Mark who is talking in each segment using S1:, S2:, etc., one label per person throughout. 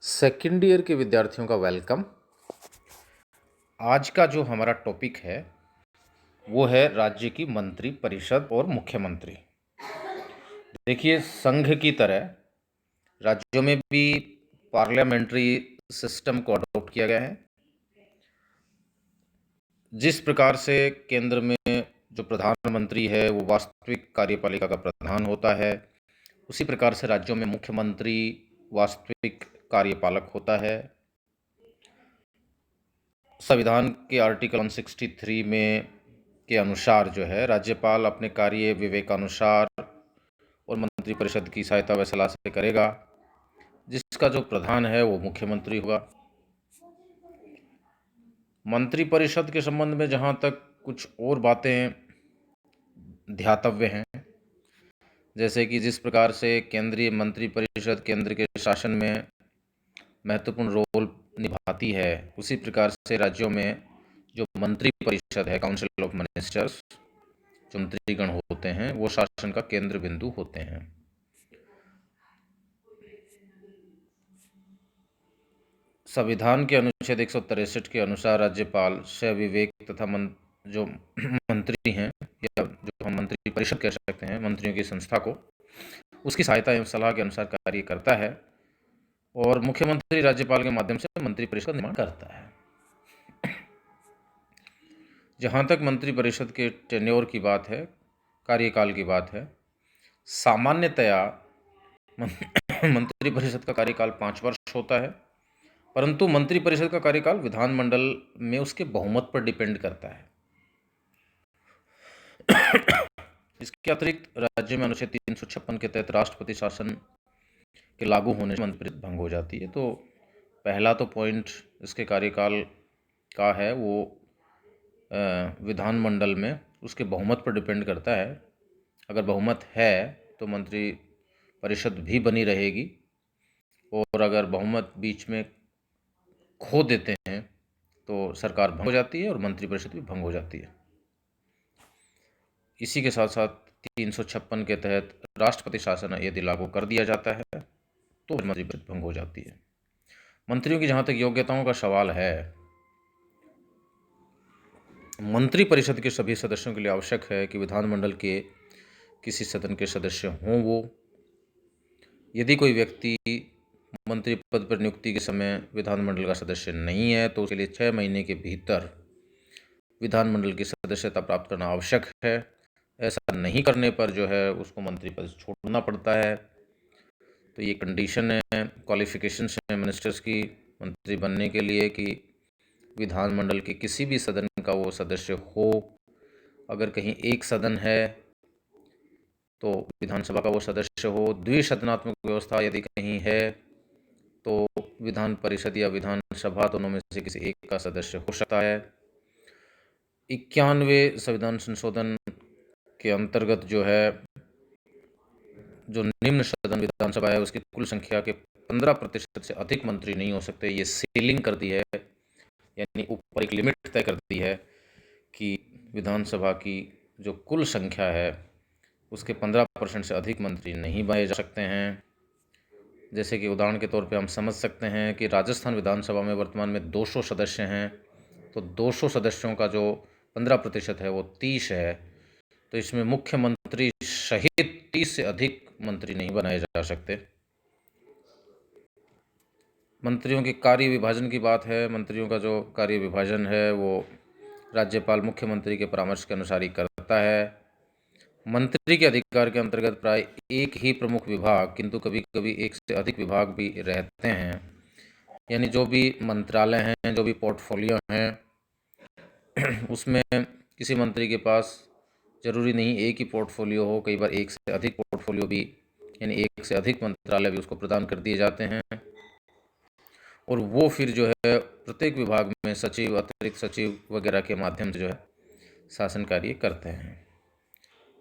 S1: Second year के विद्यार्थियों का वेलकम। आज का जो हमारा टॉपिक है वो है राज्य की मंत्री परिषद और मुख्यमंत्री। देखिए, संघ की तरह राज्यों में भी पार्लियामेंट्री सिस्टम को अडॉप्ट किया गया है। जिस प्रकार से केंद्र में जो प्रधानमंत्री है वो वास्तविक कार्यपालिका का प्रधान होता है, उसी प्रकार से राज्यों में मुख्यमंत्री वास्तविक कार्यपालक होता है। संविधान के आर्टिकल 163 में के अनुसार जो है राज्यपाल अपने कार्य विवेकानुसार और मंत्रिपरिषद की सहायता व सलाह से करेगा। जिसका जो प्रधान है वो मुख्यमंत्री होगा। मंत्रिपरिषद के संबंध में जहाँ तक कुछ और बातें ध्यातव्य हैं, जैसे कि जिस प्रकार से केंद्रीय मंत्रिपरिषद केंद्र के शासन में महत्वपूर्ण रोल निभाती है, उसी प्रकार से राज्यों में जो मंत्रिपरिषद है, काउंसिल ऑफ मिनिस्टर्स, जो मंत्रीगण होते हैं, वो शासन का केंद्र बिंदु होते हैं। संविधान के अनुच्छेद 163 के अनुसार राज्यपाल विवेक तथा जो मंत्री हैं या जो हम मंत्री परिषद कह सकते हैं, मंत्रियों की संस्था को, उसकी सहायता एवं सलाह के अनुसार कार्य करता है और मुख्यमंत्री राज्यपाल के माध्यम से मंत्री परिषद का निर्माण करता है। जहाँ तक मंत्री परिषद के टेन्योर की बात है, कार्यकाल की बात है, सामान्यतया मंत्री परिषद का कार्यकाल 5 वर्ष होता है, परंतु मंत्रिपरिषद का कार्यकाल विधानमंडल में उसके बहुमत पर डिपेंड करता है। इसके अतिरिक्त राज्य में अनुच्छेद 356 के तहत राष्ट्रपति शासन के लागू होने से मंत्रिपरिषद भंग हो जाती है। तो पहला तो पॉइंट इसके कार्यकाल का है वो विधानमंडल में उसके बहुमत पर डिपेंड करता है। अगर बहुमत है तो मंत्री परिषद भी बनी रहेगी, और अगर बहुमत बीच में खो देते हैं तो सरकार भंग हो जाती है और मंत्रिपरिषद भी भंग हो जाती है। इसी के साथ साथ 356 के तहत राष्ट्रपति शासन यदि लागू कर दिया जाता है तो मंत्रिपरिषद भंग हो जाती है। मंत्रियों की जहाँ तक योग्यताओं का सवाल है, मंत्रिपरिषद के सभी सदस्यों के लिए आवश्यक है कि विधानमंडल के किसी सदन के सदस्य हों वो। यदि कोई व्यक्ति मंत्री पद पर नियुक्ति के समय विधानमंडल का सदस्य नहीं है तो उसके लिए 6 महीने के भीतर विधानमंडल की सदस्यता प्राप्त करना आवश्यक है। ऐसा नहीं करने पर जो है उसको मंत्री पद छोड़ना पड़ता है। तो ये कंडीशन है, क्वालिफिकेशंस है मिनिस्टर्स की मंत्री बनने के लिए कि विधानमंडल के किसी भी सदन का वो सदस्य हो। अगर कहीं एक सदन है तो विधानसभा का वो सदस्य हो। द्विसदनात्मक व्यवस्था यदि कहीं है तो विधान परिषद या विधानसभा दोनों में से किसी एक का सदस्य हो सकता है। 91वें संविधान संशोधन के अंतर्गत जो है जो निम्न सदन विधानसभा है उसकी कुल संख्या के 15% से अधिक मंत्री नहीं हो सकते। ये सीलिंग कर दी है, यानी ऊपर एक लिमिट तय कर दी है कि विधानसभा की जो कुल संख्या है उसके 15% से अधिक मंत्री नहीं बनाए जा सकते हैं। जैसे कि उदाहरण के तौर पे हम समझ सकते हैं कि राजस्थान विधानसभा में वर्तमान में 200 सदस्य हैं, तो 200 सदस्यों का जो 15% है वो 30 है। तो इसमें मुख्यमंत्री सहित 30 से अधिक मंत्री नहीं बनाए जा सकते। मंत्रियों के कार्य विभाजन की बात है। मंत्रियों का जो कार्य विभाजन है वो राज्यपाल मुख्यमंत्री के परामर्श के अनुसार ही करता है। मंत्री के अधिकार के अंतर्गत प्राय एक ही प्रमुख विभाग, किंतु कभी कभी एक से अधिक विभाग भी रहते हैं। यानी जो भी मंत्रालय हैं, जो भी पोर्टफोलियो हैं, उसमें किसी मंत्री के पास जरूरी नहीं एक ही पोर्टफोलियो हो, कई बार एक से अधिक पोर्टफोलियो भी, यानी एक से अधिक मंत्रालय भी उसको प्रदान कर दिए जाते हैं। और वो फिर जो है प्रत्येक विभाग में सचिव, अतिरिक्त सचिव वगैरह के माध्यम से जो है शासन कार्य करते हैं।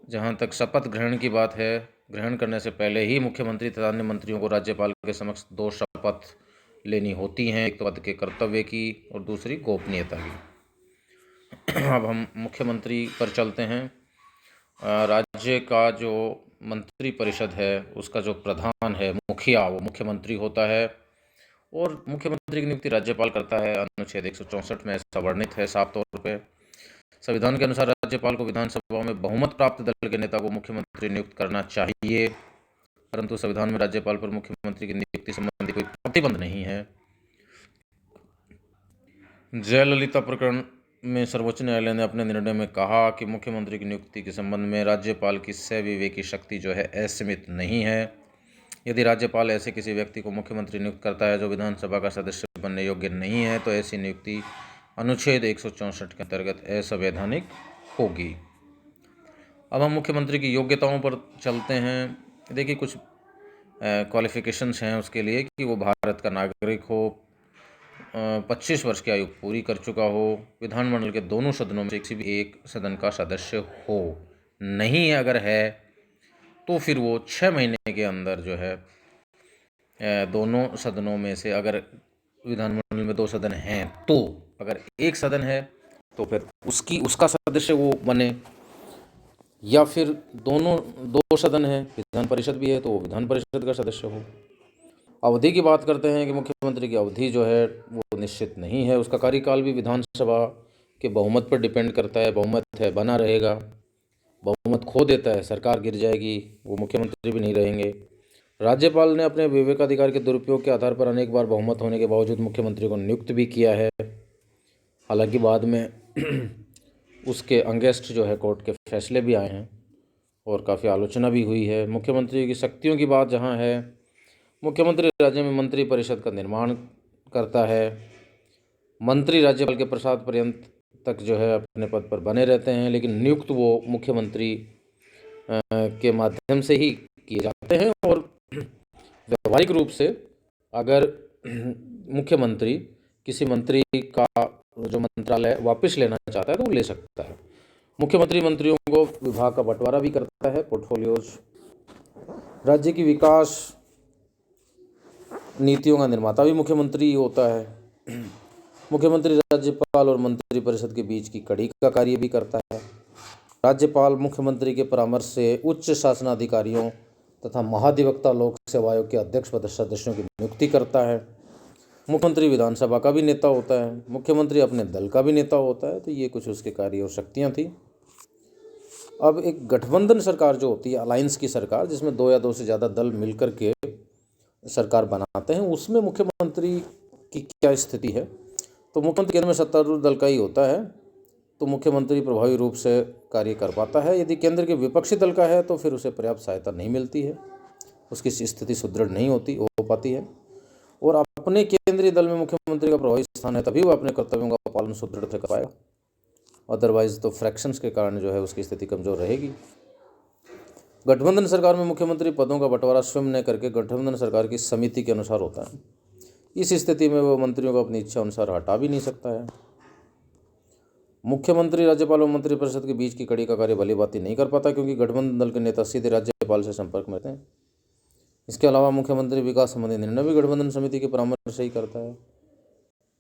S1: जहाँ तक शपथ ग्रहण की बात है, ग्रहण करने से पहले ही मुख्यमंत्री तथा अन्य मंत्रियों को राज्यपाल के समक्ष 2 शपथ लेनी होती हैं, एक तो पद के कर्तव्य की और दूसरी गोपनीयता की। अब हम मुख्यमंत्री पर चलते हैं। राज्य का जो मंत्री परिषद है उसका जो प्रधान है, मुखिया, वो मुख्यमंत्री होता है और मुख्यमंत्री की नियुक्ति राज्यपाल करता है। अनुच्छेद 164 में ऐसा वर्णित है साफ तौर पे। संविधान के अनुसार राज्यपाल को विधानसभा में बहुमत प्राप्त दल के नेता को मुख्यमंत्री नियुक्त करना चाहिए, परंतु संविधान में राज्यपाल पर मुख्यमंत्री की नियुक्ति संबंधी कोई प्रतिबंध नहीं है। जयललिता प्रकरण में सर्वोच्च न्यायालय ने अपने निर्णय में कहा कि मुख्यमंत्री की नियुक्ति के संबंध में राज्यपाल की सविवेकी शक्ति जो है असीमित नहीं है। यदि राज्यपाल ऐसे किसी व्यक्ति को मुख्यमंत्री नियुक्त करता है जो विधानसभा का सदस्य बनने योग्य नहीं है, तो ऐसी नियुक्ति अनुच्छेद 164 के अंतर्गत असंवैधानिक होगी। अब हम मुख्यमंत्री की योग्यताओं पर चलते हैं। देखिए, कुछ क्वालिफिकेशंस हैं उसके लिए कि वो भारत का नागरिक हो, 25 वर्ष की आयु पूरी कर चुका हो, विधानमंडल के दोनों सदनों में से किसी भी एक सदन का सदस्य हो। नहीं है अगर है तो फिर वो 6 महीने के अंदर जो है दोनों सदनों में से, अगर विधानमंडल में 2 सदन हैं तो, अगर एक सदन है तो फिर उसका सदस्य वो बने, या फिर दोनों 2 सदन है, विधान परिषद भी है तो वो विधान परिषद का सदस्य हो। अवधि की बात करते हैं कि मुख्यमंत्री की अवधि जो है वो निश्चित नहीं है। उसका कार्यकाल भी विधानसभा के बहुमत पर डिपेंड करता है। बहुमत है बना रहेगा, बहुमत खो देता है सरकार गिर जाएगी, वो मुख्यमंत्री भी नहीं रहेंगे। राज्यपाल ने अपने विवेकाधिकार के दुरुपयोग के आधार पर अनेक बार बहुमत होने के बावजूद मुख्यमंत्री को नियुक्त भी किया है। हालांकि बाद में उसके अगेंस्ट जो है कोर्ट के फैसले भी आए हैं और काफ़ी आलोचना भी हुई है। मुख्यमंत्री की शक्तियों की बात जहाँ है, मुख्यमंत्री राज्य में मंत्री परिषद का निर्माण करता है। मंत्री राज्यपाल के प्रसाद पर्यंत तक जो है अपने पद पर बने रहते हैं, लेकिन नियुक्त वो मुख्यमंत्री के माध्यम से ही किए जाते हैं। और व्यावहारिक रूप से अगर मुख्यमंत्री किसी मंत्री का जो मंत्रालय वापस लेना चाहता है तो वो ले सकता है। मुख्यमंत्री मंत्रियों को विभाग का बंटवारा भी करता है, पोर्टफोलियोज। राज्य की विकास नीतियों का निर्माता भी मुख्यमंत्री होता है। मुख्यमंत्री राज्यपाल और मंत्री परिषद के बीच की कड़ी का कार्य भी करता है। राज्यपाल मुख्यमंत्री के परामर्श से उच्च शासनाधिकारियों तथा महाधिवक्ता लोक सेवा आयोग के अध्यक्ष पद सदस्यों की नियुक्ति करता है। मुख्यमंत्री विधानसभा का भी नेता होता है, मुख्यमंत्री अपने दल का भी नेता होता है। तो ये कुछ उसके कार्य और शक्तियाँ थी। अब एक गठबंधन सरकार जो होती है, अलायंस की सरकार, जिसमें 2 या 2 से ज़्यादा दल मिलकर के सरकार बनाते हैं, उसमें मुख्यमंत्री की क्या स्थिति है। तो मुख्यमंत्री केंद्र में सत्तारूढ़ दल का ही होता है, तो मुख्यमंत्री प्रभावी रूप से कार्य कर पाता है। यदि केंद्र के विपक्षी दल का है तो फिर उसे पर्याप्त सहायता नहीं मिलती है, उसकी स्थिति सुदृढ़ नहीं हो पाती है। और अपने केंद्रीय दल में मुख्यमंत्री का प्रभावी स्थान है, तभी वो अपने कर्तव्यों का पालन सुदृढ़ से कर पाएगा। अदरवाइज तो फ्रैक्शंस के कारण जो है उसकी स्थिति कमजोर रहेगी। गठबंधन सरकार में मुख्यमंत्री पदों का बंटवारा स्वयं न करके गठबंधन सरकार की समिति के अनुसार होता है। इस स्थिति में वो मंत्रियों को अपनी इच्छा अनुसार हटा भी नहीं सकता है। मुख्यमंत्री राज्यपाल और मंत्रिपरिषद के बीच की कड़ी का कार्य भली भांति नहीं कर पाता, क्योंकि गठबंधन दल के नेता सीधे राज्यपाल से संपर्क में रहते हैं। इसके अलावा मुख्यमंत्री विकास संबंधी निर्णय भी गठबंधन समिति के परामर्श से ही करता है।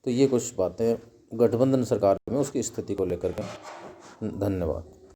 S1: तो ये कुछ बातें गठबंधन सरकार में उसकी स्थिति को लेकर के। धन्यवाद।